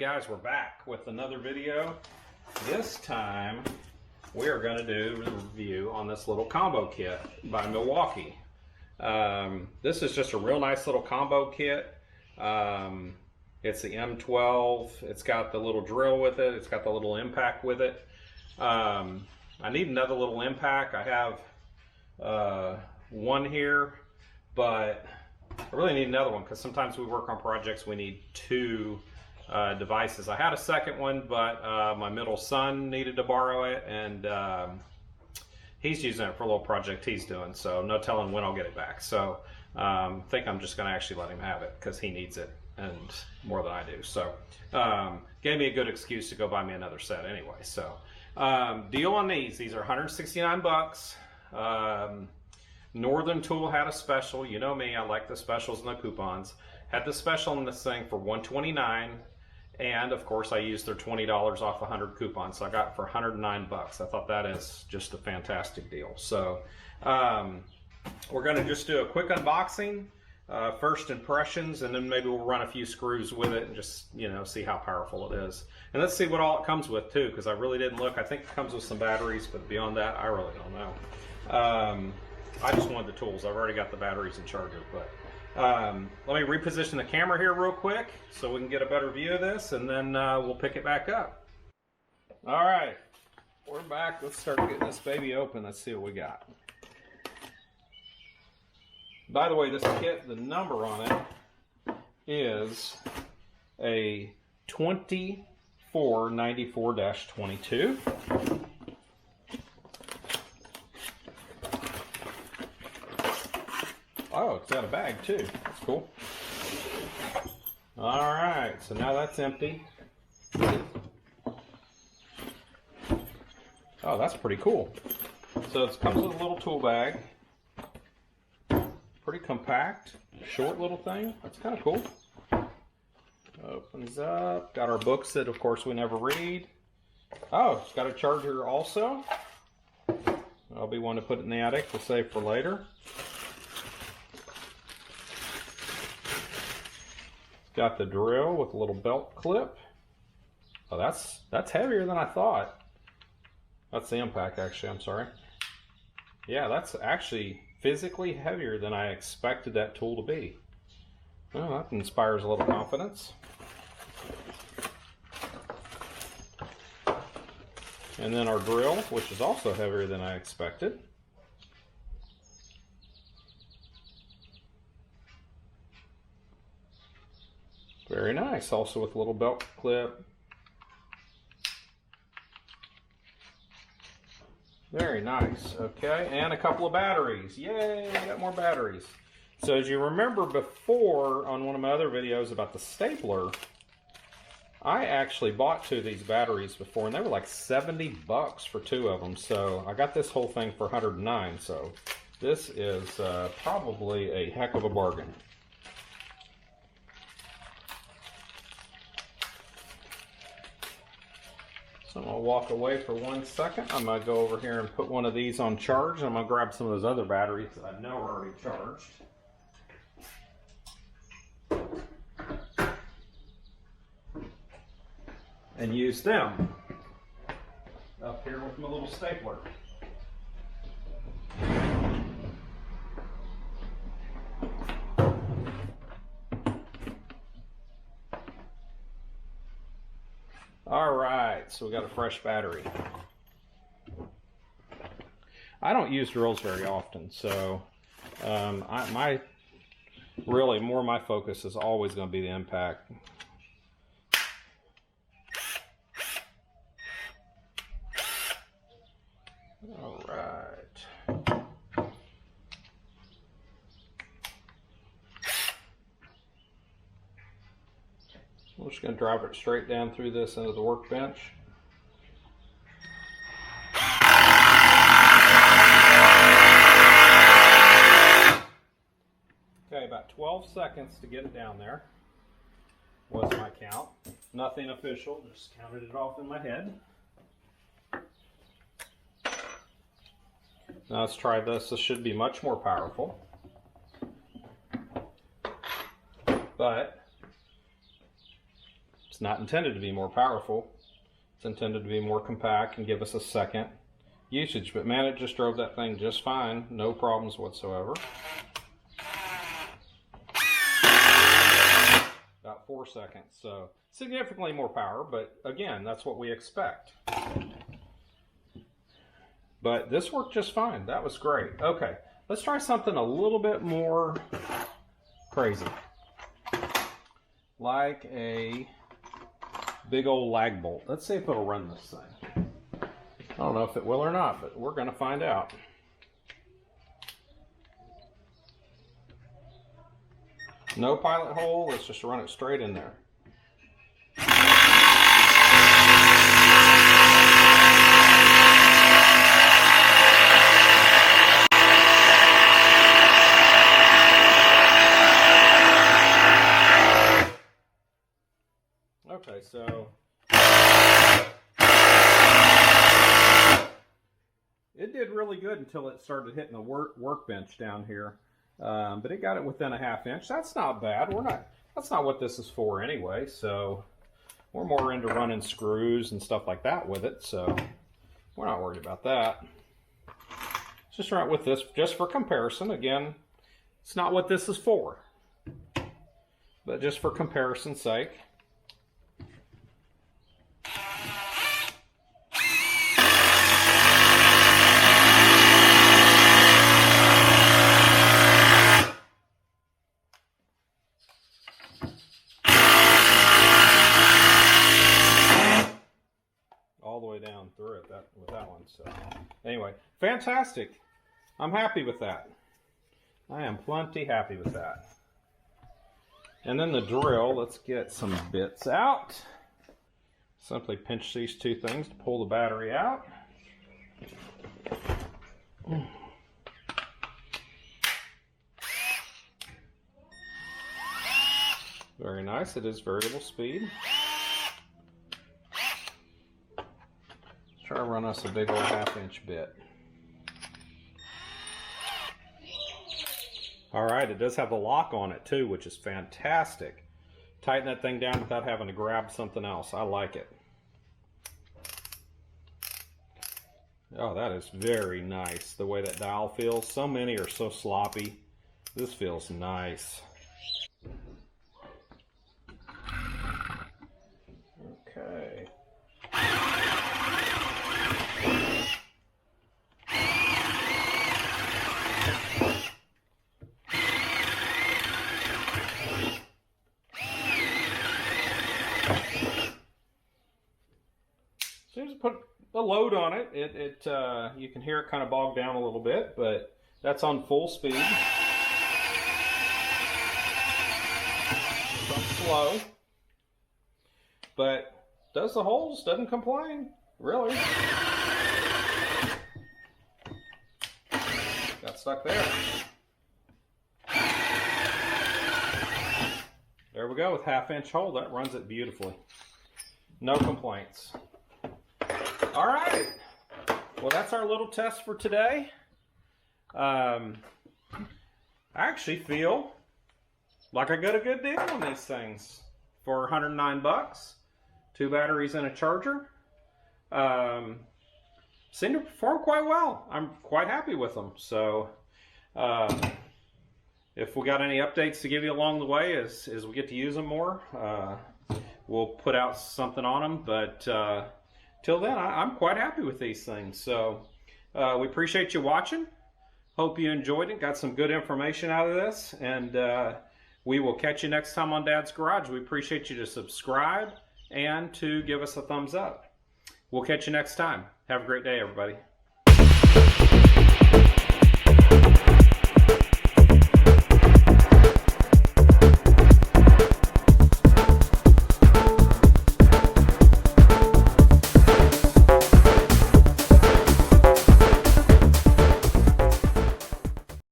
guys, we're back with another video. This time we are going to do a review on this little combo kit by Milwaukee. This is just a real nice little combo kit. It's the M12. It's got the little drill with it. It's got the little impact with it. I need another little impact. I have one here, but I really need another one because sometimes we work on projects we need two devices. I had a second one, but my middle son needed to borrow it, and he's using it for a little project he's doing, so no telling when I'll get it back. So I think I'm just going to actually let him have it because he needs it, and more than I do. So gave me a good excuse to go buy me another set anyway. So deal on these are 169 bucks. Northern Tool had a special. You know me, I like the specials and the coupons. Had the special on this thing for $129, and of course I used their $20 off 100 coupons, so I got it for 109 bucks. I thought that is just a fantastic deal. So we're going to just do a quick unboxing, first impressions, and then maybe we'll run a few screws with it and just, you know, see how powerful it is. And let's see what all it comes with too, because I really didn't look. I think it comes with some batteries, but beyond that I really don't know. I just wanted the tools. I've already got the batteries and charger, but let me reposition the camera here real quick so we can get a better view of this, and then we'll pick it back up. All right, we're back. Let's start getting this baby open. Let's see what we got. By the way, this kit, the number on it is a 2494-22. Oh, it's got a bag too. That's cool. All right, so now that's empty. Oh, that's pretty cool. So it comes with a little tool bag. Pretty compact, short little thing. That's kind of cool. Opens up. Got our books that, of course, we never read. Oh, it's got a charger also. I'll be one to put it in the attic to save for later. Got the drill with a little belt clip. Oh, that's heavier than I thought. That's the impact, actually. I'm sorry. Yeah, that's actually physically heavier than I expected that tool to be. Well, that inspires a little confidence. And then our drill, which is also heavier than I expected. Very nice, also with a little belt clip. Very nice, okay, and a couple of batteries. Yay, I got more batteries. So as you remember before on one of my other videos about the stapler, I actually bought two of these batteries before, and they were like 70 bucks for two of them. So I got this whole thing for 109, so this is probably a heck of a bargain. So I'm going to walk away for 1 second. I'm going to go over here and put one of these on charge. I'm going to grab some of those other batteries that I know are already charged. And use them up here with my little stapler. Alright, so we got a fresh battery. I don't use drills very often, so really more my focus is always going to be the impact. Alright. We're just going to drive it straight down through this into the workbench. Okay, about 12 seconds to get it down there was my count. Nothing official, just counted it off in my head. Now let's try this. This should be much more powerful. But It's not intended to be more powerful. It's intended to be more compact and give us a second usage. But man, it just drove that thing just fine. No problems whatsoever. About 4 seconds. So significantly more power, but again, that's what we expect. But this worked just fine. That was great. Okay, let's try something a little bit more crazy. Like a big old lag bolt. Let's see if it'll run this thing. I don't know if it will or not, but we're going to find out. No pilot hole. Let's just run it straight in there. Okay, so it did really good until it started hitting the workbench down here, but it got it within a ½ inch. That's not bad. That's not what this is for anyway. So we're more into running screws and stuff like that with it. So we're not worried about that. Let's just run it with this just for comparison. Again, it's not what this is for, but just for comparison's sake. All the way down through it with that one. So anyway, fantastic. I'm happy with that. I am plenty happy with that. And then the drill, let's get some bits out. Simply pinch these two things to pull the battery out. Very nice. It is variable speed. Try to run us a big old ½ inch bit. Alright, it does have the lock on it too, which is fantastic. Tighten that thing down without having to grab something else. I like it. Oh, that is very nice, the way that dial feels. So many are so sloppy. This feels nice. Okay. Seems to put a load on it. You can hear it kind of bog down a little bit, but that's on full speed. Some slow, but does the holes, doesn't complain, really. Got stuck there. There we go, with ½ inch hole, that runs it beautifully. No complaints. All right, well, that's our little test for today. I actually feel like I got a good deal on these things for 109 bucks. 2 batteries and a charger. Seem to perform quite well. I'm quite happy with them. So if we got any updates to give you along the way as we get to use them more, we'll put out something on them. But till then, I'm quite happy with these things. So we appreciate you watching. Hope you enjoyed it. Got some good information out of this. And we will catch you next time on Dad's Garage. We appreciate you to subscribe and to give us a thumbs up. We'll catch you next time. Have a great day, everybody.